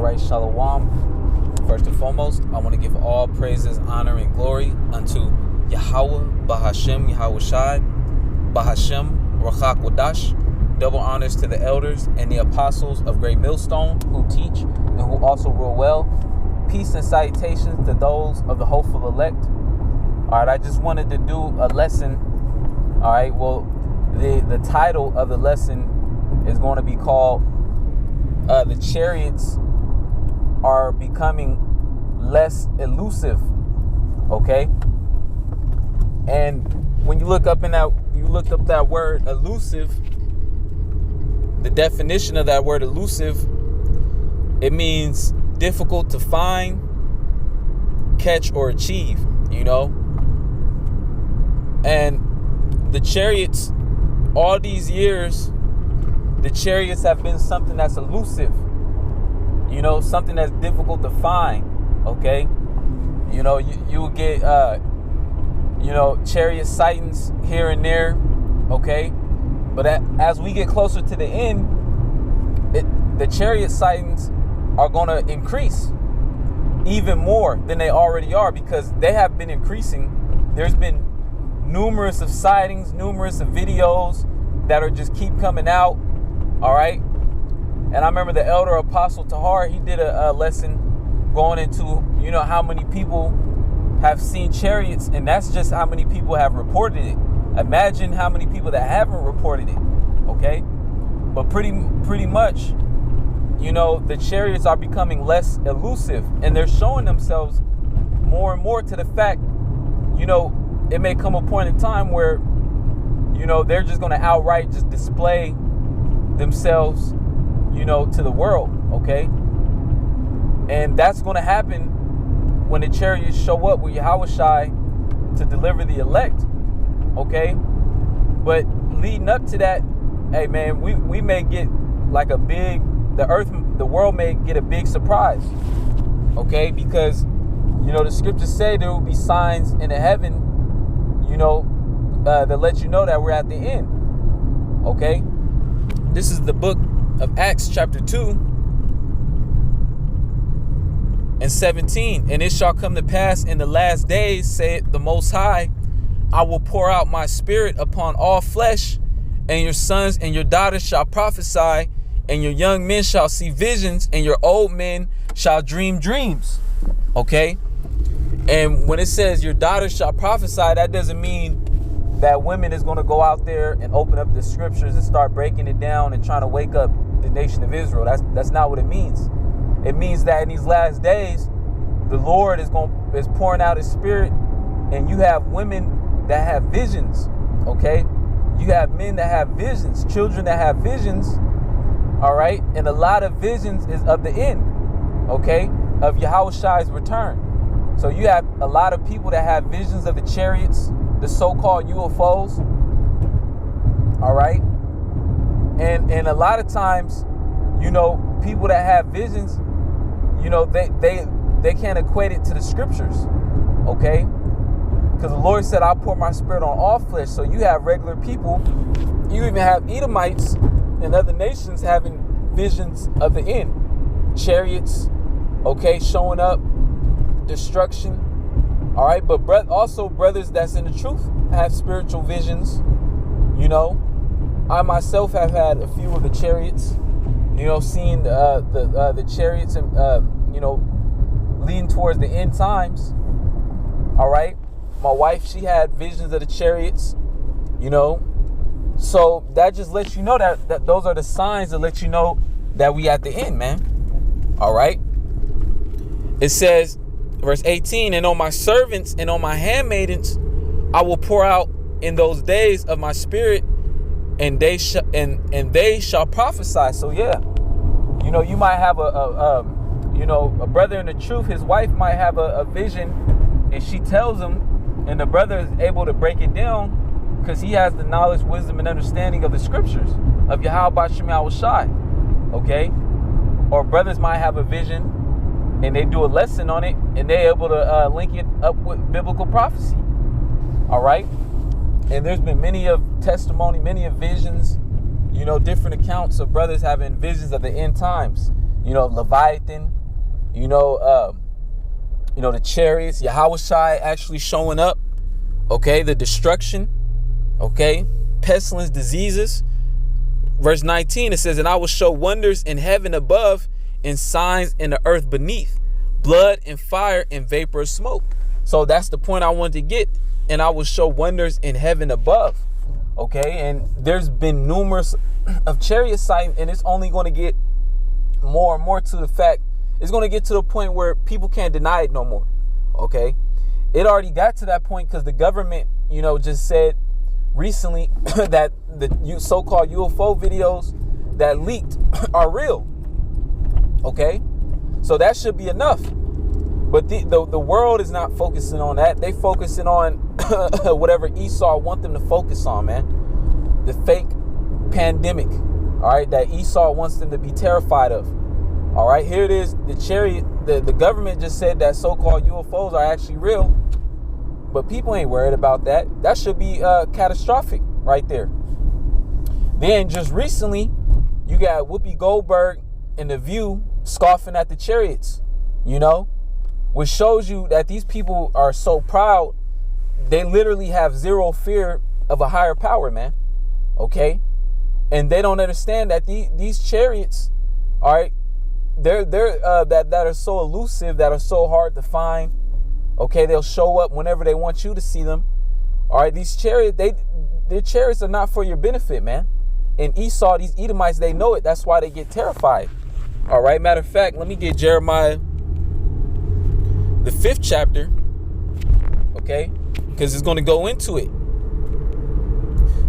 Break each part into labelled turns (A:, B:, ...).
A: right, shalom. First and foremost, I want to give all praises, honor, and glory unto Yahweh, Bahashem, Yahweh Shai, Bahashem, Rachak Wadash. Double honors to the elders and the apostles of Great Millstone who teach and who also rule well. Peace and salutations to those of the hopeful elect. All right, I just wanted to do a lesson. All right, well, the title of the lesson is going to be called The Chariots Are Becoming Less Elusive. Okay? And when you looked up that word elusive, the definition of that word elusive, it means difficult to find, catch, or achieve, you know? And the chariots, all these years, the chariots have been something that's elusive, you know, something that's difficult to find, okay? You know, you will get, chariot sightings here and there, okay? But as we get closer to the end, the chariot sightings are going to increase even more than they already are, because they have been increasing. There's been numerous of sightings, numerous of videos that are just keep coming out, all right? And I remember the elder Apostle Tahar, he did a lesson going into, you know, how many people have seen chariots, and that's just how many people have reported it. Imagine how many people that haven't reported it, okay? But pretty much, you know, the chariots are becoming less elusive, and they're showing themselves more and more to the fact, you know, it may come a point in time where, you know, they're just going to outright just display themselves, you know, to the world, okay? And that's going to happen when the chariots show up with Yahweh Shai to deliver the elect, okay? But leading up to that, hey man, we may get like the world may get a big surprise, okay? Because, you know, the scriptures say there will be signs in the heaven, you know, that let you know that we're at the end, okay? This is the book of Acts chapter 2 and 17. And it shall come to pass in the last days, saith the Most High, I will pour out my spirit upon all flesh, and your sons and your daughters shall prophesy, and your young men shall see visions, and your old men shall dream dreams. Okay? And when it says your daughters shall prophesy, that doesn't mean that women is going to go out there and open up the scriptures and start breaking it down and trying to wake up the nation of Israel. That's not what it means. It means that in these last days, the Lord is pouring out his spirit, and you have women that have visions, okay? You have men that have visions, children that have visions, all right? And a lot of visions is of the end, okay, of Yahweh Shai's return. So you have a lot of people that have visions of the chariots, the so-called UFOs, all right? And a lot of times, you know, people that have visions, you know, they can't equate it to the scriptures, okay? Because the Lord said, I'll pour my spirit on all flesh. So you have regular people. You even have Edomites and other nations having visions of the end. Chariots, okay, showing up, destruction. All right, but also brothers that's in the truth have spiritual visions. You know, I myself have had a few of the chariots, you know, seeing the chariots and, you know, leading towards the end times. All right. My wife, she had visions of the chariots, you know. So that just lets you know that those are the signs that let you know that we at the end, man. All right. It says, verse 18, and on my servants and on my handmaidens, I will pour out in those days of my spirit, and they shall prophesy. So yeah, you know, you might have a brother in the truth. His wife might have a vision, and she tells him, and the brother is able to break it down because he has the knowledge, wisdom, and understanding of the scriptures of Yahweh Shem Yahweh Shai. Okay? Or brothers might have a vision and they do a lesson on it, and they're able to link it up with biblical prophecy. All right? And there's been many of testimony, many of visions, you know, different accounts of brothers having visions of the end times. You know, Leviathan, The chariots, Yahushai actually showing up. Okay, the destruction. Okay, pestilence, diseases. Verse 19, it says, and I will show wonders in heaven above and signs in the earth beneath, blood and fire and vapor of smoke. So that's the point I wanted to get. And I will show wonders in heaven above. Okay, and there's been numerous of chariot sighting, and it's only going to get more and more to the fact. It's going to get to the point where people can't deny it no more. Okay, it already got to that point because the government, just said recently that the so-called UFO videos that leaked are real. Okay, so that should be enough. But the world is not focusing on that. They focusing on whatever Esau want them to focus on, man. The fake pandemic, all right, that Esau wants them to be terrified of. All right, here it is. The government just said that so-called UFOs are actually real. But people ain't worried about that. That should be catastrophic right there. Then just recently, you got Whoopi Goldberg in The View scoffing at the chariots, which shows you that these people are so proud. They literally have zero fear of a higher power, man. Okay? And they don't understand that these chariots, all right, they're that are so elusive, that are so hard to find. Okay, they'll show up whenever they want you to see them. All right, these chariots, their chariots are not for your benefit, man. And Esau, these Edomites, they know it. That's why they get terrified. All right, matter of fact, let me get Jeremiah, the 5th chapter, okay? Because it's going to go into it.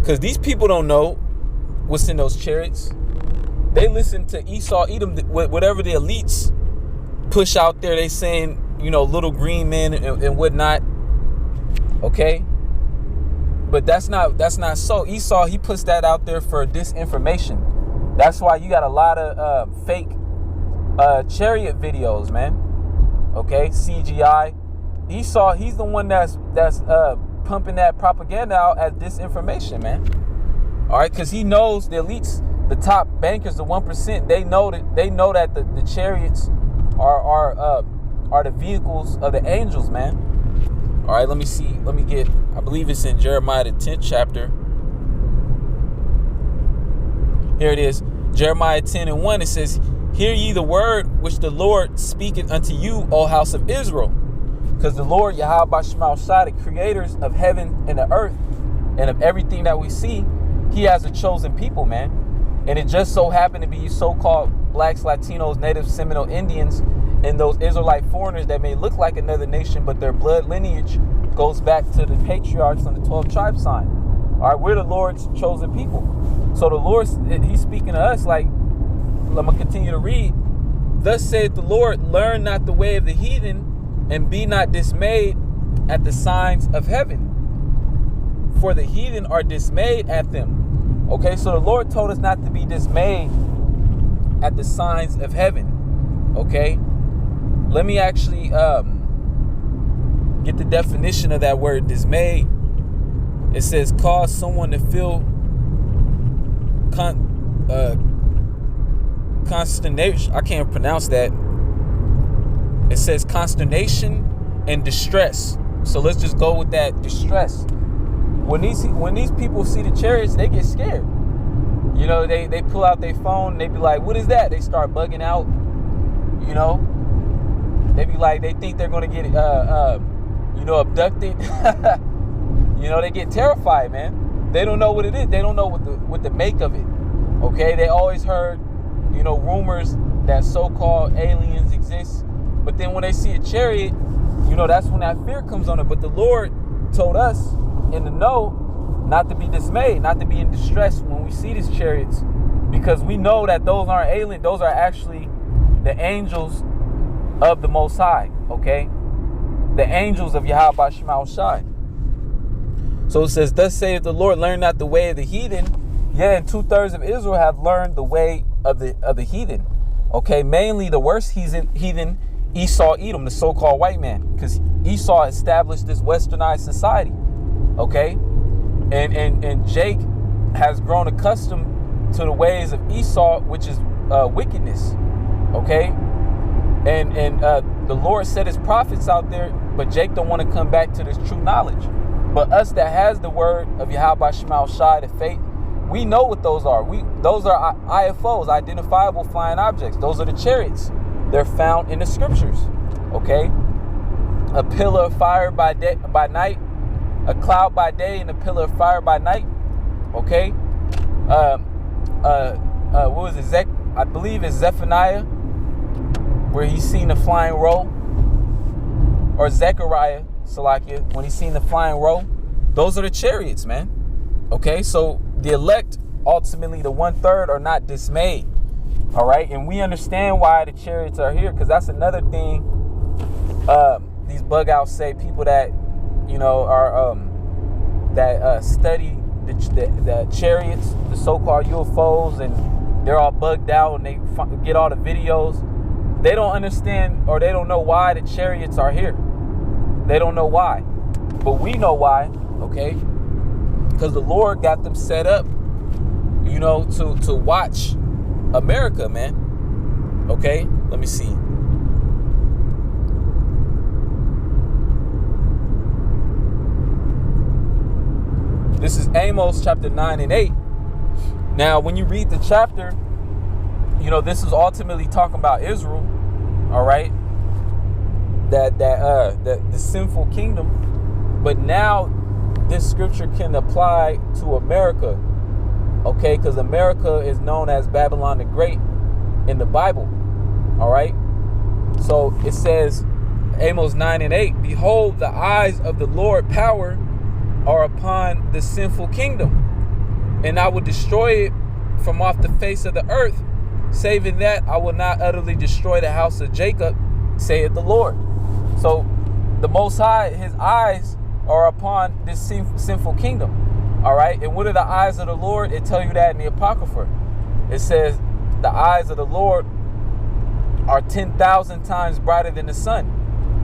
A: Because these people don't know what's in those chariots. They listen to Esau, Edom, whatever the elites push out there. They saying, little green men and whatnot. Okay? But that's not so. Esau, he puts that out there for disinformation. That's why you got a lot of fake chariot videos, man. Okay, CGI. Esau, he's the one that's pumping that propaganda out as disinformation, man. All right, because he knows the elites, the top bankers, the 1%. They know that the chariots are the vehicles of the angels, man. All right, let me see. Let me get. I believe it's in Jeremiah the 10th chapter. Here it is, Jeremiah 10:1. It says, hear ye the word which the Lord speaketh unto you, O house of Israel. Because the Lord, Yahweh Shema Shai, the creators of heaven and the earth and of everything that we see, he has a chosen people, man. And it just so happened to be you so-called blacks, Latinos, Native Seminole Indians, and those Israelite foreigners that may look like another nation, but their blood lineage goes back to the patriarchs on the 12 tribe sign. All right, we're the Lord's chosen people. So the Lord, he's speaking to us like, I'm going to continue to read. Thus saith the Lord, learn not the way of the heathen, and be not dismayed at the signs of heaven. For the heathen are dismayed at them. Okay, so the Lord told us not to be dismayed at the signs of heaven. Okay, let me actually get the definition of that word dismayed. It says cause someone to feel consternation. I can't pronounce that. It says consternation and distress. So let's just go with that, distress. When these people see the chariots, they get scared. They pull out their phone. They be like, "What is that?" They start bugging out. They be like, they think they're gonna get abducted. They get terrified, man. They don't know what it is. They don't know what the make of it. Okay, they always heard, rumors that so-called aliens exist. But then when they see a chariot, that's when that fear comes on it. But the Lord told us in the know not to be dismayed, not to be in distress when we see these chariots, because we know that those aren't alien. Those are actually the angels of the Most High. Okay, the angels of Yahweh Shema Shai. So it says, thus saith the Lord, learn not the way of the heathen. Yeah, and 2/3 of Israel have learned the way of the heathen. Okay, mainly the worst heathen, Esau, Edom, the so-called white man, because Esau established this westernized society. Okay, and Jake has grown accustomed to the ways of Esau, which is wickedness. Okay, And the Lord set his prophets out there, but Jake don't want to come back to this true knowledge. But us that has the word of Yahweh Shema Shai, the faith, we know what those are. Those are IFOs, identifiable flying objects. Those are the chariots. They're found in the scriptures. Okay? A pillar of fire by night, a cloud by day, and a pillar of fire by night. Okay? What was it? I believe it's Zephaniah, where he's seen the flying roll, or Zechariah, Salakia, when he's seen the flying roll. Those are the chariots, man. Okay, so the elect, ultimately the 1/3, are not dismayed. All right, and we understand why the chariots are here, because that's another thing. These bug outs say, people that are study the chariots, the so-called UFOs, and they're all bugged out and they get all the videos. They don't understand, or they don't know why the chariots are here. They don't know why, but we know why. Okay, because the Lord got them set up, to watch America, man. Okay, let me see. This is Amos chapter 9 and 8. Now, when you read the chapter, this is ultimately talking about Israel. All right, that the sinful kingdom. But now this scripture can apply to America. Okay, because America is known as Babylon the Great in the Bible. All right, so it says, Amos 9 and 8, behold, the eyes of the Lord power are upon the sinful kingdom, and I will destroy it from off the face of the earth, saving that I will not utterly destroy the house of Jacob, saith the Lord. So the Most High, his eyes are upon this sinful kingdom. All right, and what are the eyes of the Lord? It tells you that in the Apocrypha. It says the eyes of the Lord are 10,000 times brighter than the sun.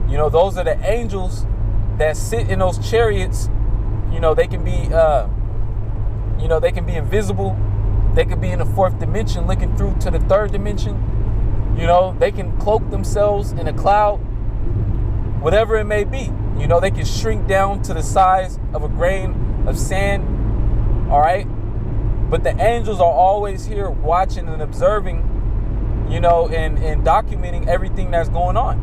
A: Those are the angels that sit in those chariots. They can be they can be invisible. They could be in the fourth dimension looking through to the third dimension. They can cloak themselves in a cloud, whatever it may be. They can shrink down to the size of a grain of sand. All right, but the angels are always here watching and observing, and documenting everything that's going on.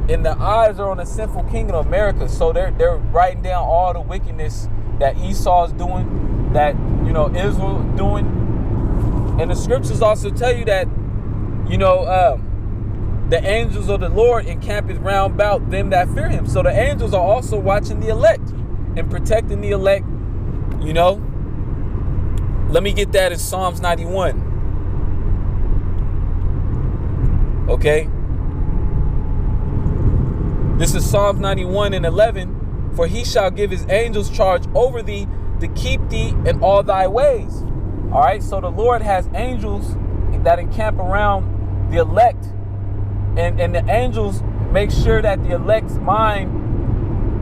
A: And the eyes are on the sinful kingdom of America, so they're writing down all the wickedness that Esau is doing, that Israel is doing. And the scriptures also tell you that the angels of the Lord encampeth round about them that fear him. So the angels are also watching the elect and protecting the elect. Let me get that in Psalms 91. Okay, this is Psalms 91 and 11. For he shall give his angels charge over thee to keep thee in all thy ways. All right, so the Lord has angels that encamp around the elect, and the angels make sure that the elect's mind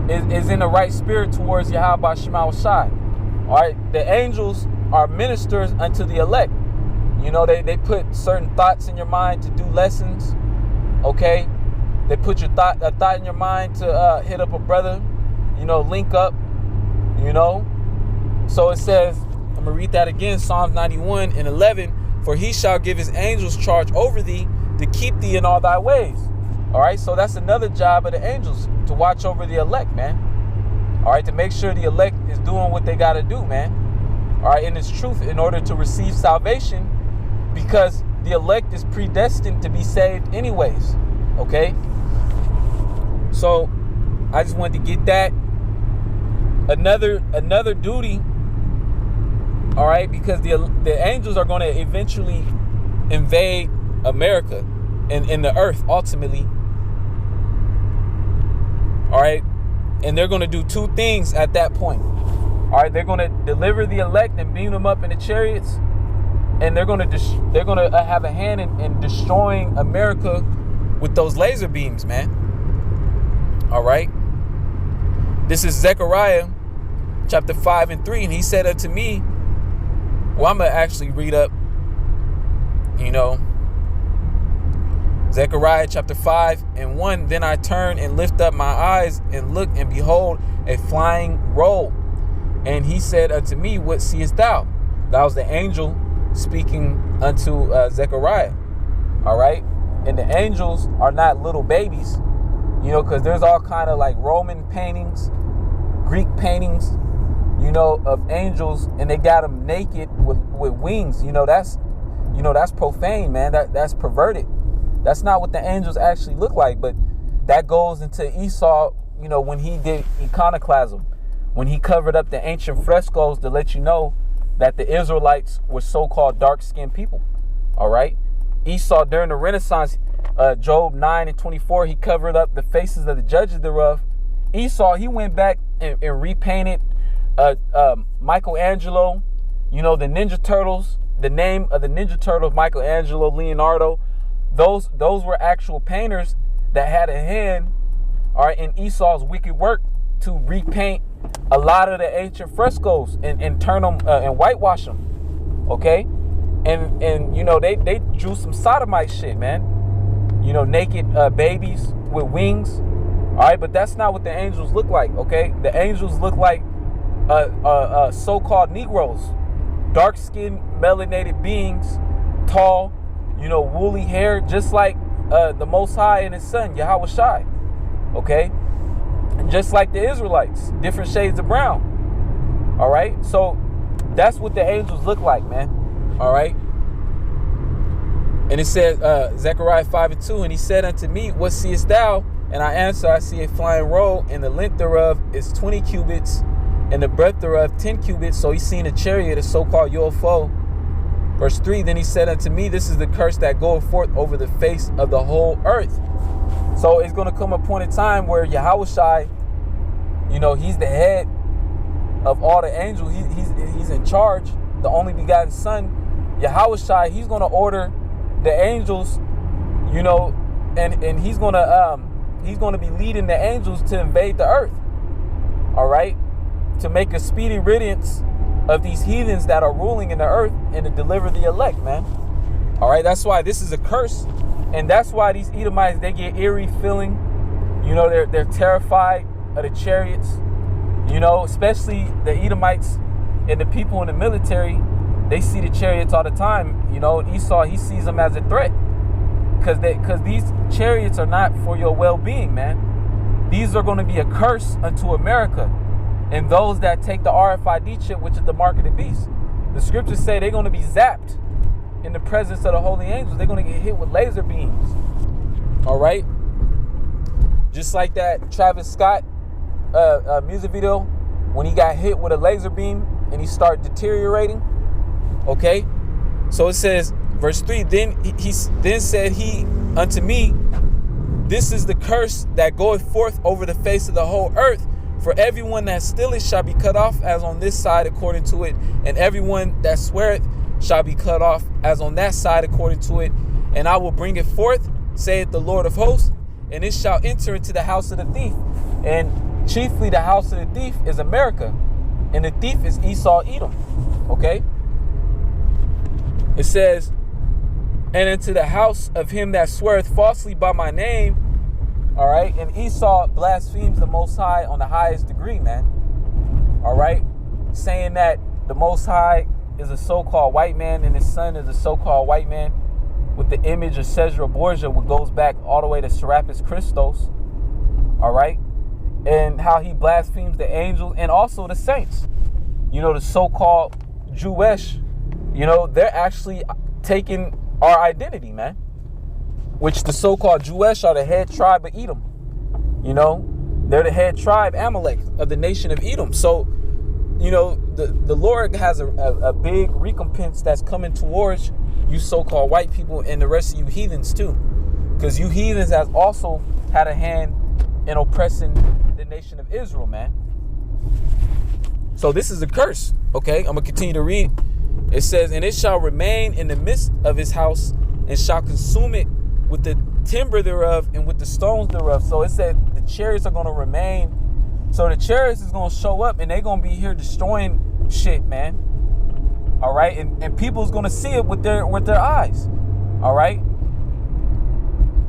A: is in the right spirit towards Yahweh Shema Shai. All right, the angels are ministers unto the elect. They put certain thoughts in your mind to do lessons. Okay, they put a thought in your mind to hit up a brother, link up, So it says, I'm going to read that again, Psalms 91 and 11. For he shall give his angels charge over thee to keep thee in all thy ways. All right, so that's another job of the angels, to watch over the elect, man. All right, to make sure the elect is doing what they got to do, man. All right, and it's truth in order to receive salvation, because the elect is predestined to be saved anyways. Okay, so I just wanted to get that. Another duty. All right, because the angels are going to eventually invade America and the earth ultimately. All right, and they're going to do two things at that point. All right, they're going to deliver the elect and beam them up in the chariots, and they're going to have a hand in destroying America with those laser beams, man. All right, this is Zechariah chapter 5 and 3, and he said unto me, well, I'm gonna actually read up You know, Zechariah chapter 5:1, then I turned and lift up my eyes and looked, and behold, a flying roll. And he said unto me, what seest thou? That was the angel speaking unto Zechariah. All right. And the angels are not little babies, you know, because there's all kind of like Roman paintings, Greek paintings, you know, of angels, and they got them naked with wings. You know, that's profane, man. That's perverted. That's not what the angels actually look like. But that goes into Esau, you know, when he did iconoclasm, when he covered up the ancient frescoes to let you know that the Israelites were so-called dark-skinned people. All right. Esau, during the Renaissance, Job 9:24, he covered up the faces of the judges thereof. Esau, he went back and repainted Michelangelo, you know, the Ninja Turtles, the name of the Ninja Turtles, Michelangelo, Leonardo. Those were actual painters that had a hand, all right, in Esau's wicked work to repaint a lot of the ancient frescoes and turn them and whitewash them. Okay. And you know, they drew some sodomite shit, man. You know, naked babies with wings. All right, but that's not what the angels look like. Okay, the angels look like so-called Negroes, dark-skinned, melanated beings, tall, you know, woolly hair, just like the Most High and His Son Yahweh Shai. Okay, and just like the Israelites, different shades of brown. All right, so that's what the angels look like, man. All right. And it said, Zechariah 5:2, and he said unto me, what seest thou? And I answer, I see a flying roll, and the length thereof is 20 cubits, and the breadth thereof 10 cubits. So he's seen a chariot, a so-called UFO. Verse 3, then he said unto me, this is the curse that goeth forth over the face of the whole earth. So it's going to come a point in time where Yahweh Shai, you know, he's the head of all the angels. He's in charge, the only begotten Son. Yahweh Shai, he's going to order the angels, you know, and he's going to be leading the angels to invade the earth. All right, to make a speedy riddance of these heathens that are ruling in the earth and to deliver the elect, man. All right, that's why this is a curse, and that's why these Edomites, they get eerie feeling. You know, they're terrified of the chariots. You know, especially the Edomites and the people in the military. They see the chariots all the time. You know, Esau, he sees them as a threat, because these chariots are not for your well-being, man. These are going to be a curse unto America and those that take the RFID chip, which is the mark of the beast. The scriptures say they're going to be zapped in the presence of the holy angels. They're going to get hit with laser beams. All right. Just like that Travis Scott music video, when he got hit with a laser beam and he started deteriorating. Okay, so it says, verse 3, then said he unto me, this is the curse that goeth forth over the face of the whole earth. For everyone that stealeth shall be cut off as on this side according to it, and everyone that sweareth shall be cut off as on that side according to it. And I will bring it forth, saith the Lord of hosts, and it shall enter into the house of the thief. And chiefly the house of the thief is America, and the thief is Esau Edom. Okay. It says, and into the house of him that sweareth falsely by my name. All right. And Esau blasphemes the Most High on the highest degree, man. All right. Saying that the Most High is a so-called white man and his son is a so-called white man with the image of Caesar Borgia, which goes back all the way to Serapis Christos. All right. And how he blasphemes the angels and also the saints. You know, the so-called Jewish. You know, they're actually taking our identity, man. Which the so-called Jewish are the head tribe of Edom. You know, they're the head tribe, Amalek, of the nation of Edom. So, you know, the Lord has a big recompense that's coming towards you so-called white people and the rest of you heathens too. Because you heathens has also had a hand in oppressing the nation of Israel, man. So this is a curse. Okay, I'm going to continue to read. It says, and it shall remain in the midst of his house, and shall consume it with the timber thereof and with the stones thereof. So it said the chariots are going to remain. So the chariots is going to show up, and they're going to be here destroying shit, man. All right, and people's going to see it with their eyes. All right.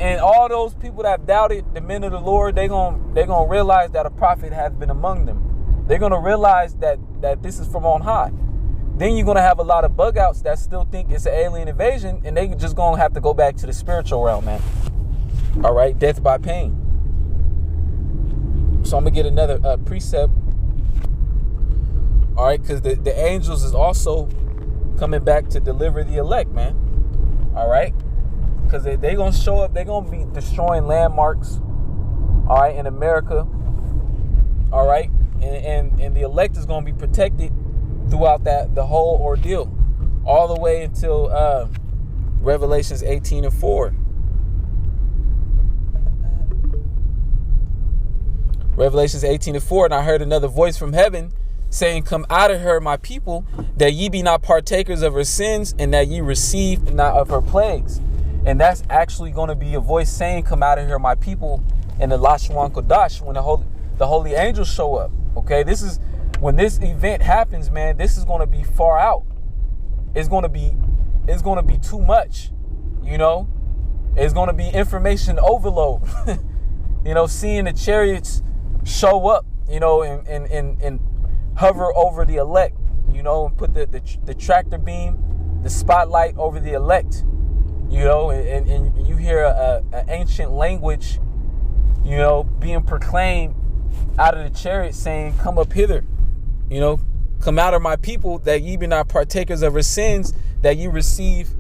A: And all those people that have doubted the men of the Lord, they're gonna realize that a prophet has been among them. They're gonna realize that this is from on high. Then you're gonna have a lot of bug outs that still think it's an alien invasion, and they just gonna have to go back to the spiritual realm, man. All right, death by pain. So I'm gonna get another precept. All right, because the angels is also coming back to deliver the elect, man. All right. Because they going to show up. They're going to be destroying landmarks, all right, in America, all right? And the elect is going to be protected throughout the whole ordeal, all the way until Revelations 18:4. Revelations 18:4, and I heard another voice from heaven saying, come out of her, my people, that ye be not partakers of her sins, and that ye receive not of her plagues. And that's actually going to be a voice saying, come out of here, my people, in the Lashwan Kodash, when the holy angels show up. Okay, this is when this event happens, man. This is going to be far out. It's going to be too much, you know. It's going to be information overload. You know, seeing the chariots show up, you know, and hover over the elect, you know, and put the tractor beam, the spotlight over the elect. You know, and you hear an ancient language, you know, being proclaimed out of the chariot saying, come up hither, you know, come out of my people, that ye be not partakers of her sins, that ye receive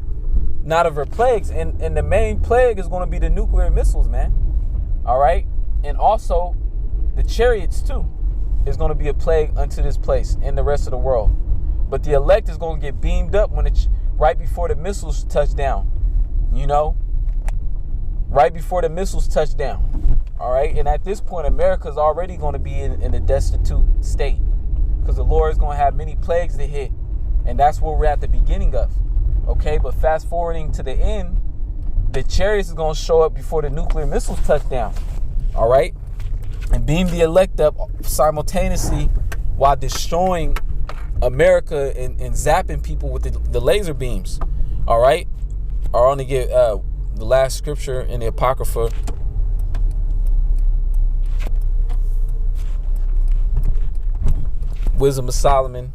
A: not of her plagues. And the main plague is going to be the nuclear missiles, man. All right. And also the chariots, too, is going to be a plague unto this place and the rest of the world. But the elect is going to get beamed up when right before the missiles touch down. You know, right before the missiles touch down. All right. And at this point, America is already going to be in a destitute state, because the Lord is going to have many plagues to hit. And that's where we're at the beginning of. OK, but fast forwarding to the end, the chariots is going to show up before the nuclear missiles touch down. All right. And beam the elect up simultaneously while destroying America and zapping people with the laser beams. All right. I want to get the last scripture in the Apocrypha. Wisdom of Solomon,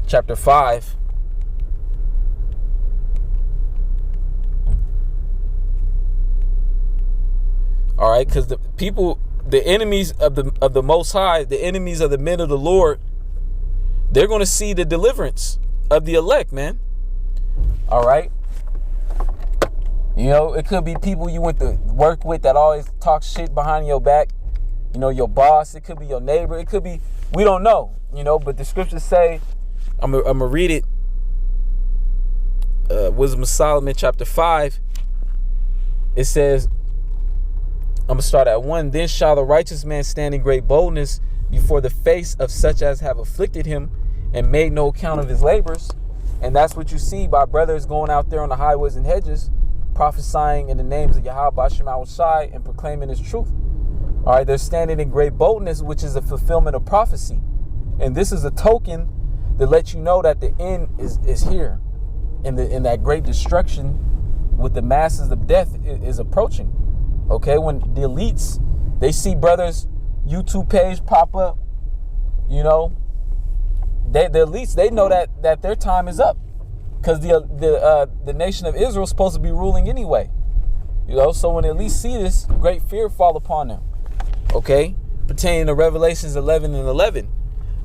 A: chapter 5. All right, because the people, the enemies of the Most High, the enemies of the men of the Lord, they're going to see the deliverance of the elect, man. All right. You know, it could be people you went to work with that always talk shit behind your back. You know, your boss. It could be your neighbor. It could be, we don't know, you know, but the scriptures say, I'm going to read it. Wisdom of Solomon, chapter 5. It says, I'm going to start at 1. Then shall the righteous man stand in great boldness before the face of such as have afflicted him and made no account of his labors. And that's what you see by brothers going out there on the highways and hedges, prophesying in the names of Yahweh Bashem Shai and proclaiming his truth. All right, they're standing in great boldness, which is a fulfillment of prophecy. And this is a token that lets you know that the end is here. And that great destruction with the masses of death is approaching. Okay, when the elites, they see brothers' YouTube page pop up, you know, the elites, they know that their time is up, because the nation of Israel is supposed to be ruling anyway. You know, so when the elites see this, great fear fall upon them. Okay, pertaining to Revelations 11 and 11.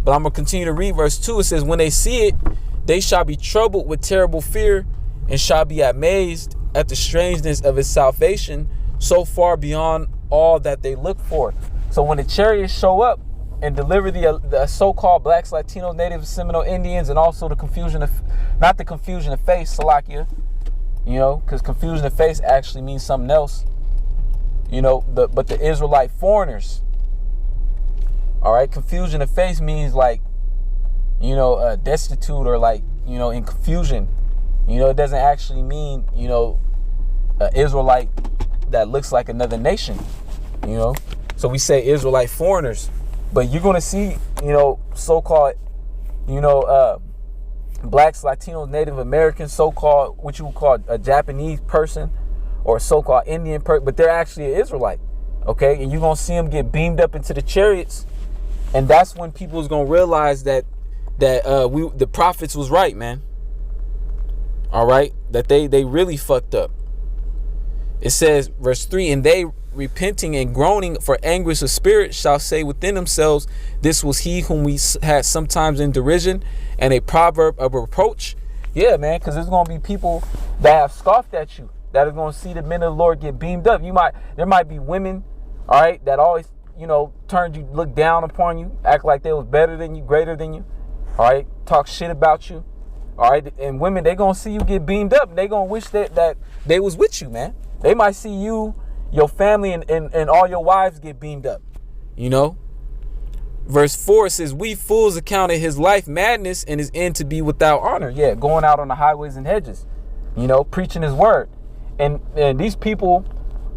A: But I'm going to continue to read verse 2. It says, when they see it, they shall be troubled with terrible fear, and shall be amazed at the strangeness of his salvation, so far beyond all that they look for. So when the chariots show up and deliver the so-called blacks, Latinos, Natives, Seminole Indians, and also the confusion of, not the confusion of face, Salakia, you know, because confusion of face actually means something else, you know, but the Israelite foreigners, all right, confusion of face means like, you know, destitute or like, you know, in confusion, you know, it doesn't actually mean, you know, Israelite that looks like another nation, you know. So we say Israelite foreigners, but you're going to see, you know, so-called, you know, blacks, Latinos, Native Americans, so-called, what you would call a Japanese person or a so-called Indian person, but they're actually an Israelite, okay? And you're going to see them get beamed up into the chariots, and that's when people is going to realize that the prophets was right, man. All right? That they really fucked up. It says, verse 3, and they repenting and groaning for anguish of spirit shall say within themselves, this was he whom we had sometimes in derision and a proverb of reproach. Yeah, man, because there's going to be people that have scoffed at you, that are going to see the men of the Lord get beamed up. There might be women, all right, that always, turned you, look down upon you, act like they was better than you, greater than you, all right, talk shit about you, all right, and women, they going to see you get beamed up, and they going to wish that they was with you, man. They might see you, your family, and all your wives get beamed up, Verse 4 says, we fools accounted his life madness and his end to be without honor. Yeah, going out on the highways and hedges, preaching his word. And these people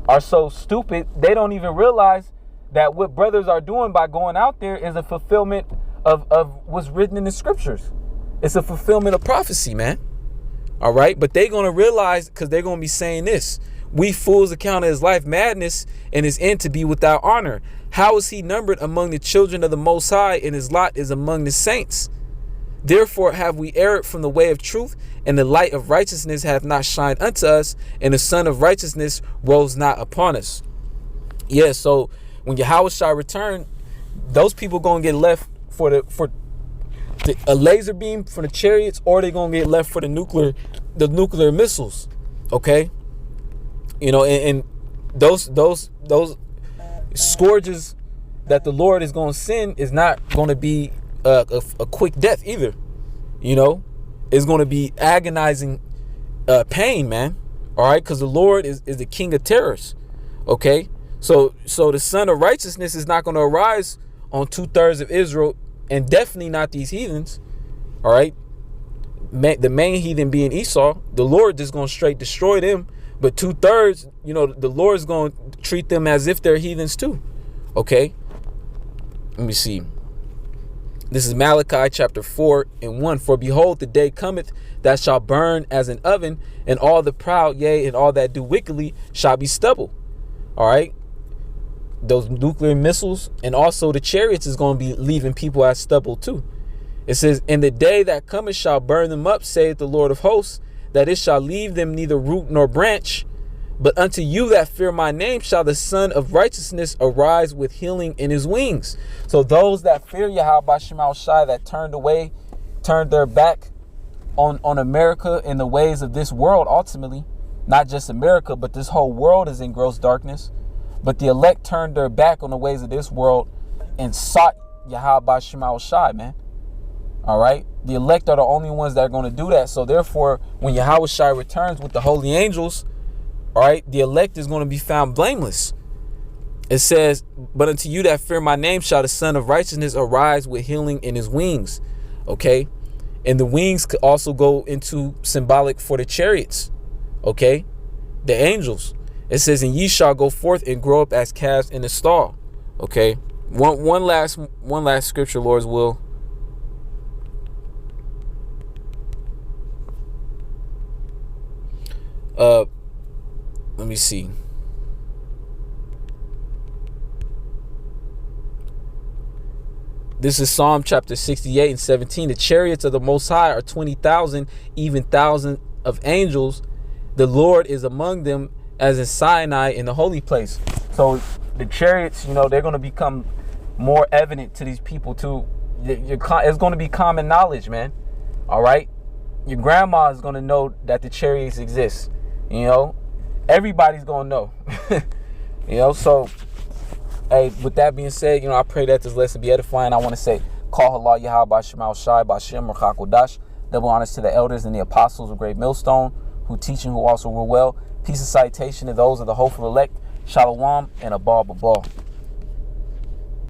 A: are so stupid, they don't even realize that what brothers are doing by going out there is a fulfillment of what's written in the scriptures. It's a fulfillment of prophecy, man. All right, but they're going to realize, because they're going to be saying this, we fools account his life madness and his end to be without honor. How is he numbered among the children of the Most High, and his lot is among the saints? Therefore have we erred from the way of truth, and the light of righteousness hath not shined unto us, and the sun of righteousness rose not upon us. Yeah, so when Yahweh shall return, those people gonna get left for a laser beam from the chariots, or they gonna get left for the nuclear missiles. Okay, and those scourges that the Lord is going to send is not going to be a quick death either. It's going to be agonizing pain, man. All right, because the Lord is the king of terrors. Okay, so the sun of righteousness is not going to arise on 2/3 of Israel, and definitely not these heathens. All right, the main heathen being Esau. The Lord is going to straight destroy them. But 2/3, the Lord's going to treat them as if they're heathens too. Okay? Let me see. This is Malachi chapter 4:1. For behold, the day cometh that shall burn as an oven, and all the proud, yea, and all that do wickedly shall be stubble. All right? Those nuclear missiles and also the chariots is going to be leaving people as stubble too. It says, and the day that cometh shall burn them up, saith the Lord of hosts, that it shall leave them neither root nor branch. But unto you that fear my name shall the Son of Righteousness arise with healing in his wings. So those that fear Yahweh Shema Shai, that turned their back on America and the ways of this world, ultimately, not just America, but this whole world is in gross darkness. But the elect turned their back on the ways of this world and sought Yahweh Shema Shai, man. All right, the elect are the only ones that are going to do that. So therefore, when Yahweh Shai returns with the holy angels, all right, the elect is going to be found blameless. It says, but unto you that fear my name shall the Son of Righteousness arise with healing in his wings. Okay, and the wings could also go into symbolic for the chariots. Okay, the angels. It says, and ye shall go forth and grow up as calves in the stall. Okay, one last scripture, Lord's will. Let me see. This is Psalm chapter 68:17. The chariots of the Most High are 20,000, even thousand of angels. The Lord is among them as in Sinai in the holy place. So the chariots, they're going to become more evident to these people too. It's going to be common knowledge, man. All right. Your grandma is going to know that the chariots exist. Everybody's going to know. So, hey, with that being said, I pray that this lesson be edifying. I want to say, call halal Yahweh Shema Shai Bashem Rachakodash. Double honors to the elders and the apostles of Great Millstone, who teach and who also rule well. Peace and citation to those of the hopeful elect. Shalom and abal babal.